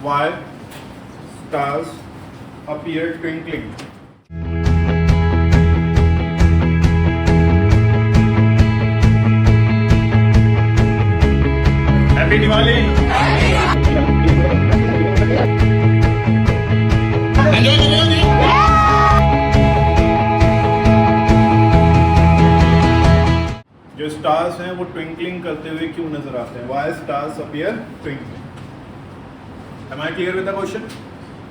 why stars appear twinkling. Happy Diwali! जो stars हैं वो ट्विंकलिंग करते हुए क्यों नजर आते हैं? Why stars appear twinkling? Am I clear with the question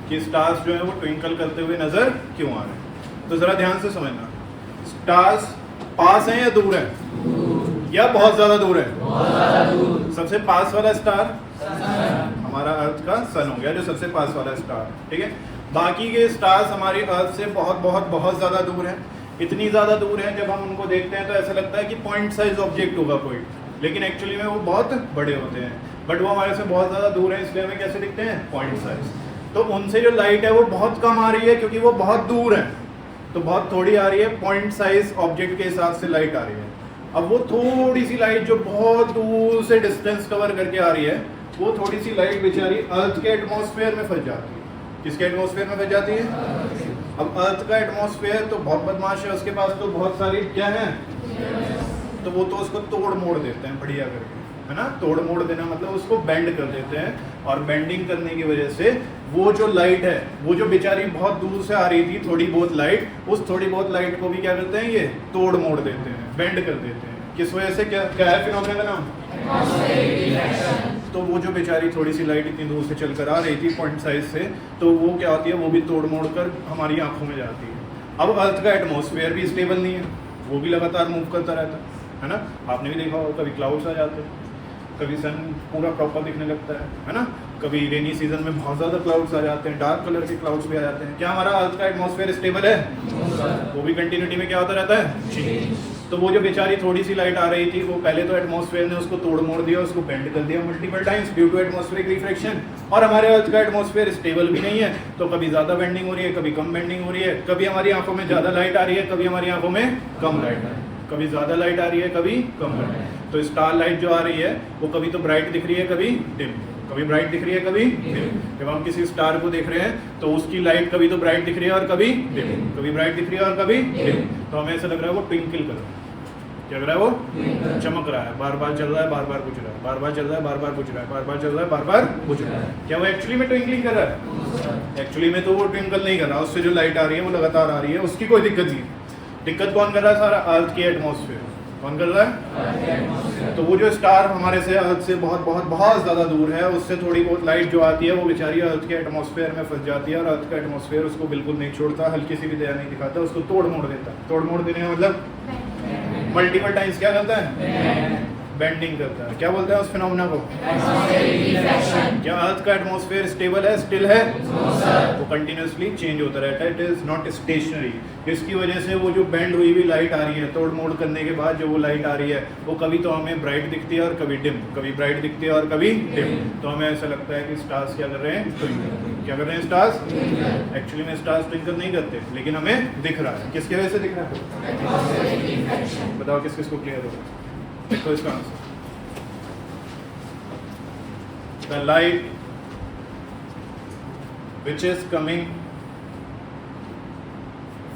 कि स्टार्स जो है वो ट्विंकल करते हुए नजर क्यों आ रहे हैं? तो जरा ध्यान से समझना, स्टार्स पास हैं या दूर हैं या बहुत ज्यादा दूर है? सबसे पास वाला स्टार हमारा अर्थ का सन हो गया, जो सबसे पास वाला स्टार, ठीक है। बाकी के स्टार्स हमारे अर्थ से बहुत बहुत बहुत ज्यादा दूर हैं। इतनी ज्यादा दूर हैं जब हम उनको देखते हैं तो ऐसा लगता है कि पॉइंट साइज ऑब्जेक्ट होगा कोई, लेकिन एक्चुअली में वो बहुत बड़े होते हैं। बट वो हमारे से बहुत ज्यादा दूर है, इसलिए हमें कैसे दिखते हैं? Point size. तो उनसे जो लाइट है वो बहुत कम आ रही है क्योंकि वो बहुत दूर है, तो बहुत थोड़ी आ रही है। पॉइंट साइज ऑब्जेक्ट के हिसाब से लाइट आ रही है। अब वो थोड़ी सी लाइट जो बहुत दूर से डिस्टेंस कवर करके आ रही है, वो थोड़ी सी लाइट बेचारी अर्थ के एटमॉस्फेयर में फंस जाती है। किसके एटमॉस्फेयर में फंस जाती है? अब अर्थ का एटमॉस्फेयर तो बहुत बदमाश है, उसके पास तो बहुत सारी क्या है, तो वो तो उसको तोड़ मोड़ देते हैं बढ़िया करके, है ना। तोड़ मोड़ देना मतलब उसको बेंड कर देते हैं, और बेंडिंग करने की वजह से वो जो लाइट है, वो जो बेचारी बहुत दूर से आ रही थी थोड़ी बहुत लाइट, उस थोड़ी बहुत लाइट को भी क्या करते हैं, ये तोड़ मोड़ देते हैं, बेंड कर देते हैं। किस वजह से? क्या है फिनोमेना का नाम? तो वो जो बेचारी थोड़ी सी लाइट इतनी दूर से चलकर आ रही थी पॉइंट साइज से, तो वो क्या होती है, वो भी तोड़ मोड़ कर हमारी आंखों में जाती है। अब अर्थ का एटमॉस्फेयर भी स्टेबल नहीं है, वो भी लगातार मूव करता रहता है ना। आपने भी देखा होगा, कभी क्लाउड्स आ जाते हैं, कभी सन पूरा प्रॉपर दिखने लगता है ना। कभी रेनी सीजन में बहुत ज़्यादा क्लाउड्स आ जाते हैं, डार्क कलर के क्लाउड्स भी आ जाते हैं। क्या हमारा अर्थ का एटमॉस्फेयर स्टेबल है? वो भी कंटिन्यूटी में क्या होता रहता है? तो वो जो बेचारी थोड़ी सी लाइट आ रही थी, वो पहले तो एटमॉस्फेयर ने उसको तोड़ मोड़ दिया, उसको बेंड कर दिया multiple times due to atmospheric refraction. और हमारे अर्थ का एटमॉस्फेयर स्टेबल भी नहीं है, तो कभी ज़्यादा बेंडिंग हो रही है, कभी कम बेंडिंग हो रही है। कभी हमारी आंखों में ज़्यादा लाइट आ रही है, कभी हमारी आंखों में कम लाइट आ रही है। कभी ज़्यादा लाइट आ रही है, कभी कम लाइट। तो स्टार लाइट जो आ रही है वो कभी तो ब्राइट दिख रही है, कभी डिम, कभी ब्राइट दिख रही है, कभी डिम। जब हम किसी स्टार को देख रहे हैं तो उसकी लाइट कभी तो ब्राइट दिख रही है और कभी डिम, कभी ब्राइट दिख रही है और कभी डिम। तो हमें ऐसा लग रहा है वो ट्विंकल कर रहा है। क्या कर रहा है? वो चमक रहा है, बार बार चल रहा है, बार बार बुझ रहा है, बार बार चल रहा है, बार बार बुझ रहा है, बार बार चल रहा है, बार बार बुझ रहा है। क्या वो एक्चुअली में ट्विंकलिंग कर रहा है? एक्चुअली में तो वो ट्विंकल नहीं कर रहा, उससे जो लाइट आ रही है वो लगातार आ रही है, उसकी कोई दिक्कत नहीं। दिक्कत कौन कर रहा है? सारा अर्थ के एटमॉस्फेयर। कौन कर रहा है? तो वो जो स्टार हमारे से अर्थ से बहुत बहुत बहुत ज़्यादा दूर है, उससे थोड़ी बहुत लाइट जो आती है वो बेचारी अर्थ के एटमॉस्फेयर में फंस जाती है, और अर्थ का एटमॉस्फेयर उसको बिल्कुल नहीं छोड़ता, हल्की सी भी दया नहीं दिखाता, उसको तोड़ मोड़ देता। तोड़ मोड़ देने का मतलब मल्टीपल टाइम्स क्या करता है? बेंडिंग करता है। क्या बोलते हैं उस फिनोमेना को? क्या अर्थ का एटमॉस्फेयर स्टेबल है? स्टिल है? वो कंटिन्यूसली चेंज होता रहता है, इट इज नॉट स्टेशनरी। इसकी वजह से वो जो बेंड हुई हुई लाइट आ रही है, तोड़ मोड़ करने के बाद जो वो लाइट आ रही है, वो कभी तो हमें ब्राइट दिखती है और कभी डिम, कभी ब्राइट दिखती है और कभी डिम। तो हमें ऐसा लगता है कि स्टार्स क्या कर रहे हैं? क्या कर रहे हैं स्टार्स? एक्चुअली में स्टार्स ट्विंकल नहीं करते, लेकिन हमें दिख रहा है। किसकी वजह से दिख रहा है? बताओ किस किस को क्लियर होगा? देखो इसका answer, the light which is coming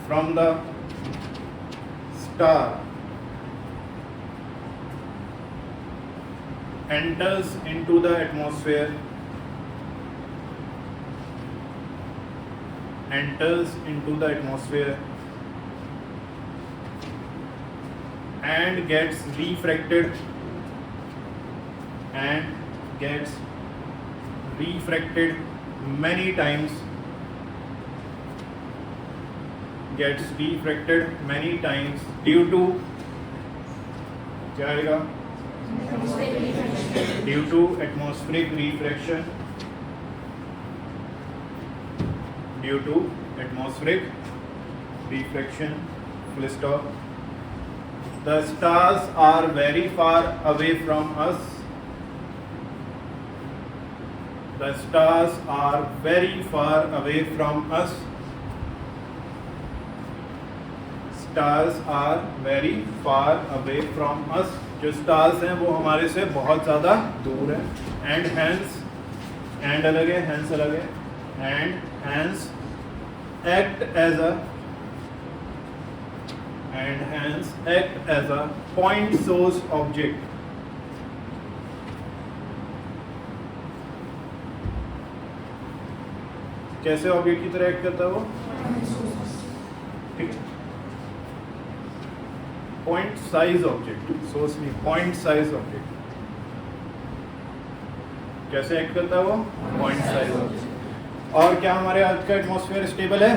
from the star enters into the atmosphere, and gets refracted many times, due to क्या आएगा? due to atmospheric refraction, full stop. The stars are very far away from us. The stars are very far away from us. Stars are very far away from us. जो stars हैं वो हमारे से बहुत ज़्यादा दूर हैं. And hence एंड अलग है, हैंस अलग है, and hence act as a point source object. कैसे ऑब्जेक्ट की तरह एक्ट करता है वो? ठीक है, पॉइंट साइज ऑब्जेक्ट, सोर्स नहीं, पॉइंट साइज ऑब्जेक्ट। कैसे एक्ट करता है वो? Point size object. और क्या हमारे अर्थ का एटमॉस्फेयर स्टेबल है?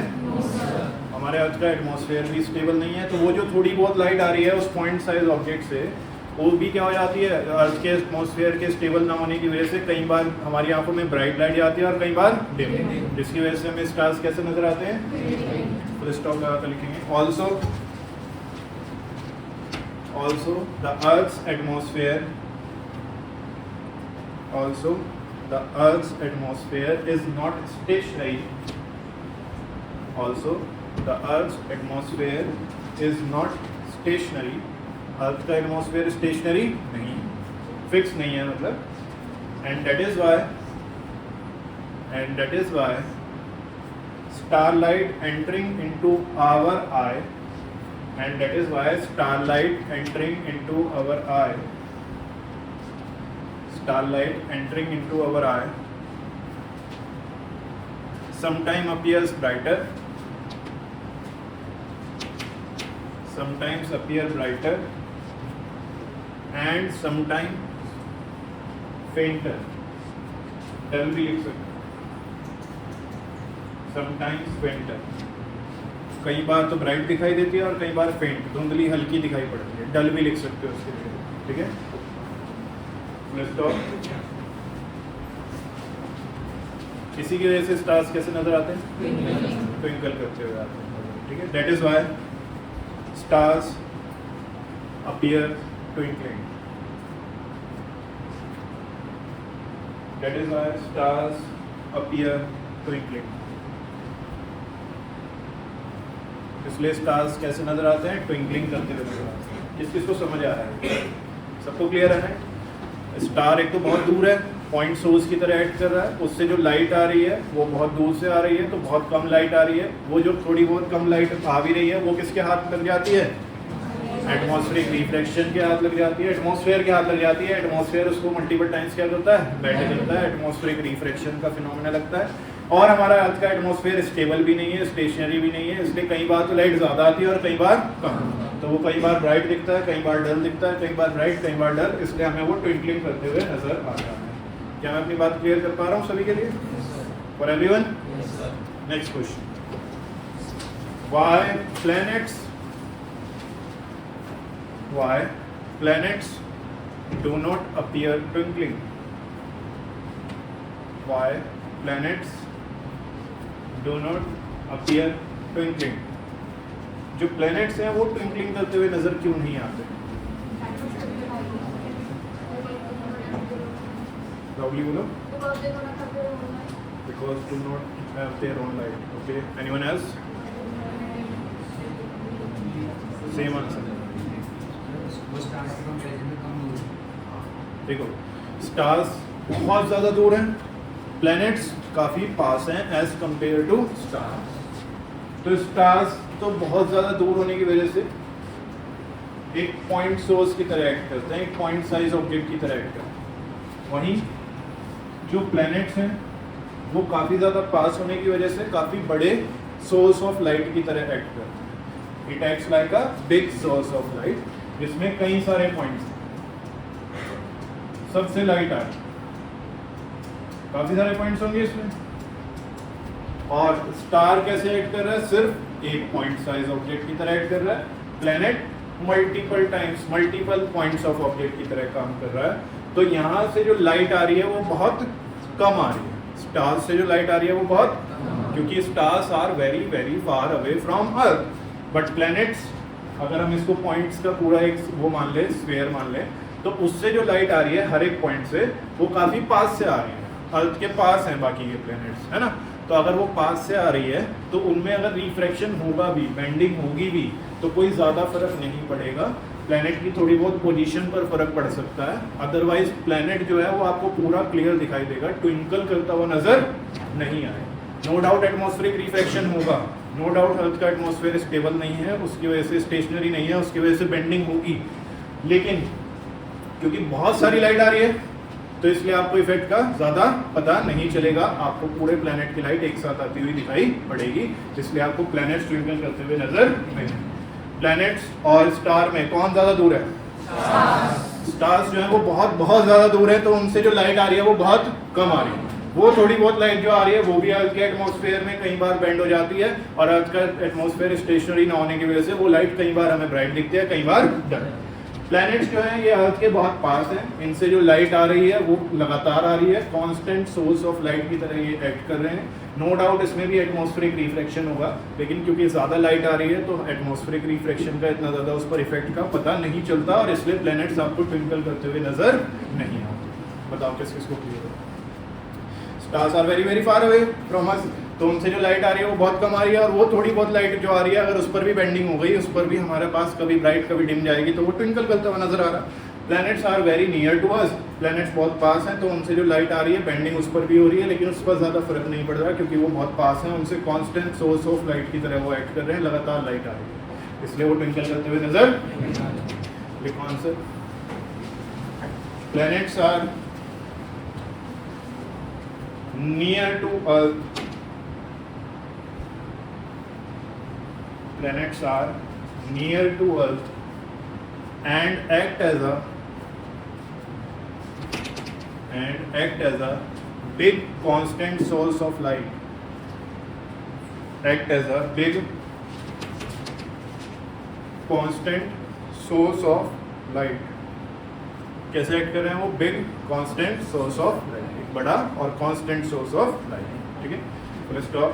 हमारे अर्थ का एटमॉस्फेयर भी स्टेबल नहीं है, तो वो जो थोड़ी बहुत लाइट आ रही है उस पॉइंट साइज ऑब्जेक्ट से, वो भी क्या हो जाती है, अर्थ के एटमॉस्फेयर के स्टेबल ना होने की वजह से कई बार हमारी आंखों में ब्राइट लाइट जाती है और कई बार डिम, जिसकी वजह से हमें स्टार्स कैसे नजर आते हैं? फुल स्टॉप लगा कर लिखेंगे। also the earth's atmosphere is not stationary. Also the earth's atmosphere is not stationary. अर्थ का एटमॉस्फेयर स्टेशनरी नहीं, फिक्स नहीं है मतलब। And that is why starlight entering into our eye, and that is why starlight entering into our eye sometimes appears brighter, and sometimes fainter। डल भी लिख सकते, sometimes fainter, कई बार तो ब्राइट दिखाई देती है और कई बार फेंट, धुंधली हल्की दिखाई पड़ती है। डल भी लिख सकते हो उसके लिए, ठीक है। इसी की वजह से स्टार्स कैसे नजर आते हैं? ट्विंकल करते हुए आते हैं, ठीक है। That is why stars appear twinkling. इसलिए स्टार्स कैसे नजर आते हैं? ट्विंकलिंग करते हुए नजर आते हैं। किस किस को समझ आ रहा है? सबको क्लियर है? स्टार एक तो बहुत दूर है, पॉइंट सोर्स की तरह एक्ट कर रहा है, उससे जो लाइट आ रही है वो बहुत दूर से आ रही है, तो बहुत कम लाइट आ रही है। वो जो थोड़ी बहुत कम लाइट आ भी रही है वो किसके हाथ लग जाती है? एटमॉस्फेरिक रिफ्लेक्शन के हाथ लग जाती है, एटमॉस्फेयर के हाथ लग जाती है। एटमॉस्फेयर उसको मल्टीपल टाइम्स क्या करता है? बेंड करता है, एटमॉस्फेरिक रिफ्लेक्शन का फिनोमेना लगता है। और हमारा अर्थ का एटमॉस्फेयर स्टेबल भी नहीं है, स्टेशनरी भी नहीं है, इसलिए कई बार तो लाइट ज़्यादा आती है और कई बार कम। तो वो कई बार ब्राइट दिखता है, कई बार डल दिखता है, कई बार ब्राइट, कई बार डल, इसलिए हमें वो ट्विंकलिंग करते हुए नजर आता है। क्या मैं अपनी बात क्लियर कर पा रहा हूँ सभी के लिए? For everyone? Next question, why planets do not appear twinkling? Why planets do not appear twinkling? जो planets हैं वो twinkling करते हुए नजर क्यों नहीं आते? Probably बोलो। Because do not have their own light. Okay. Anyone else? Same answer. देखो, स्टार्स बहुत ज़्यादा दूर हैं, प्लैनेट्स काफ़ी पास हैं एज कंपेयर टू स्टार्स। तो स्टार्स तो बहुत ज़्यादा दूर होने की वजह से एक पॉइंट सोर्स की तरह एक्ट करते हैं, एक पॉइंट साइज ऑब्जेक्ट की तरह एक्ट करते हैं। वहीं जो प्लैनेट्स हैं वो काफ़ी ज़्यादा पास होने की वजह से काफ़ी बड़े सोर्स ऑफ लाइट की तरह एक्ट करते हैं। It acts like a big source of light, जिसमें कई सारे पॉइंट्स, सबसे लाइट आ रही, काफी सारे पॉइंट्स होंगे इसमें। और स्टार कैसे एक्ट कर रहा है? सिर्फ एक पॉइंट साइज ऑब्जेक्ट की तरह एक्ट कर रहा है। Planet multiple times, multiple points of object की तरह काम कर रहा है। तो यहाँ से जो लाइट आ रही है वो बहुत कम आ रही है, स्टार्स से जो लाइट आ रही है वो बहुत, क्योंकि stars are very very far away from earth. But planets, अगर हम इसको पॉइंट्स का पूरा एक वो मान ले, स्फीयर मान ले, तो उससे जो लाइट आ रही है हर एक पॉइंट से वो काफ़ी पास से आ रही है, अर्थ के पास हैं बाकी के प्लैनेट्स, है ना। तो अगर वो पास से आ रही है तो उनमें अगर रिफ्रैक्शन होगा भी, बेंडिंग होगी भी, तो कोई ज़्यादा फर्क नहीं पड़ेगा प्लैनेट की थोड़ी बहुत पोजीशन पर फर्क पड़ सकता है, अदरवाइज प्लैनेट जो है वो आपको पूरा क्लियर दिखाई देगा, ट्विंकल करता हुआ नजर नहीं आए। नो डाउट एटमॉस्फेरिक रिफ्रैक्शन होगा, नो डाउट अर्थ का एटमॉस्फेयर स्टेबल नहीं है, उसकी वजह से स्टेशनरी नहीं है, उसकी वजह से बेंडिंग होगी, लेकिन क्योंकि बहुत सारी लाइट आ रही है तो इसलिए आपको इफेक्ट का ज़्यादा पता नहीं चलेगा, आपको पूरे प्लैनेट की लाइट एक साथ आती हुई दिखाई पड़ेगी, इसलिए आपको प्लैनेट्स ट्विंकल करते हुए नजर नहीं। प्लैनेट्स और स्टार में कौन ज़्यादा दूर है? स्टार्स जो है वो बहुत बहुत ज़्यादा दूर है, तो उनसे जो लाइट आ रही है वो बहुत कम आ रही है। वो थोड़ी बहुत लाइट जो आ रही है वो भी अर्थ के एटमॉस्फेयर में कई बार बेंड हो जाती है, और अर्थ का एटमॉस्फेयर स्टेशनरी ना होने की वजह से वो लाइट कई बार हमें ब्राइट दिखती है, कई बार डल। प्लैनेट्स जो हैं ये अर्थ के बहुत पास हैं, इनसे जो लाइट आ रही है वो लगातार आ रही है, कांस्टेंट सोर्स ऑफ लाइट की तरह ये एक्ट कर रहे हैं। नो डाउट इसमें भी एटमॉस्फेरिक रिफ्रैक्शन होगा, लेकिन क्योंकि ज़्यादा लाइट आ रही है तो एटमॉस्फेरिक रिफ्रैक्शन का इतना ज़्यादा उस पर इफेक्ट का पता नहीं चलता, और इसलिए प्लैनेट्स आपको ट्विंकल करते हुए नजर नहीं आते। बताओ किस किसको क्लियर है? Stars are very very far away from us, तो उनसे जो लाइट आ रही है वो बहुत कम आ रही है, और वो थोड़ी बहुत लाइट जो आ रही है अगर उस पर भी बेंडिंग हो गई, उस पर भी हमारे पास कभी ब्राइट कभी डिम जाएगी, तो वो ट्विंकल करता हुआ नजर आ रहा। Planets are very near to us, planets बहुत पास हैं, तो उनसे जो लाइट आ रही है बेंडिंग उस पर भी हो रही है, लेकिन उस पर ज़्यादा फर्क नहीं पड़ रहा क्योंकि वो बहुत पास हैं, उनसे कांस्टेंट सोर्स ऑफ लाइट की तरह वो एक्ट कर रहे हैं, लगातार लाइट आ रही है, इसलिए वो ट्विंकल करते हुए नजर। लिखो answer. Planets are near to earth, planets are near to earth and act as a big constant source of light, act as a big constant source of light। कैसे एक्ट कर रहे हैं वो? Big constant source of light, एक बड़ा और constant source of light, ठीक है। Full stop.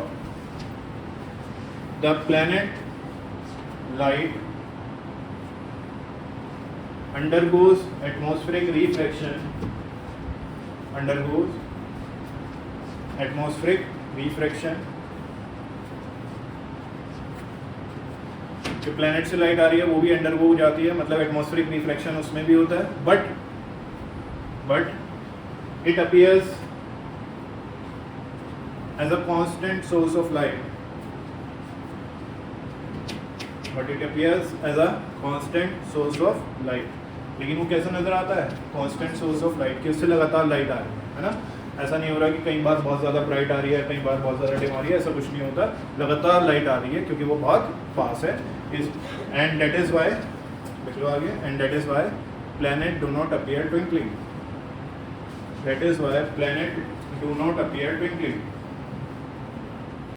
The planet light undergoes atmospheric refraction, undergoes atmospheric refraction। जो प्लैनेट से लाइट आ रही है वो भी अंडरगो हो जाती है, मतलब एटमॉस्फेरिक रिफ्लेक्शन उसमें भी होता है, but it appears as a constant source of light, but it appears as a constant source of light. लेकिन वो कैसा नजर आता है? कांस्टेंट सोर्स ऑफ लाइट, कि उससे लगातार लाइट आ रही है ना, ऐसा नहीं हो रहा कि कई बार बहुत ज़्यादा ब्राइट आ रही है, कई बार बहुत ज़्यादा डिम आ रही है, ऐसा कुछ नहीं होता, लगातार लाइट आ रही है क्योंकि वो बहुत पास है। एंड दैट इज वाई, लिख लो आगे, and that is why planet do not appear twinkling, that is why planet do not appear twinkling.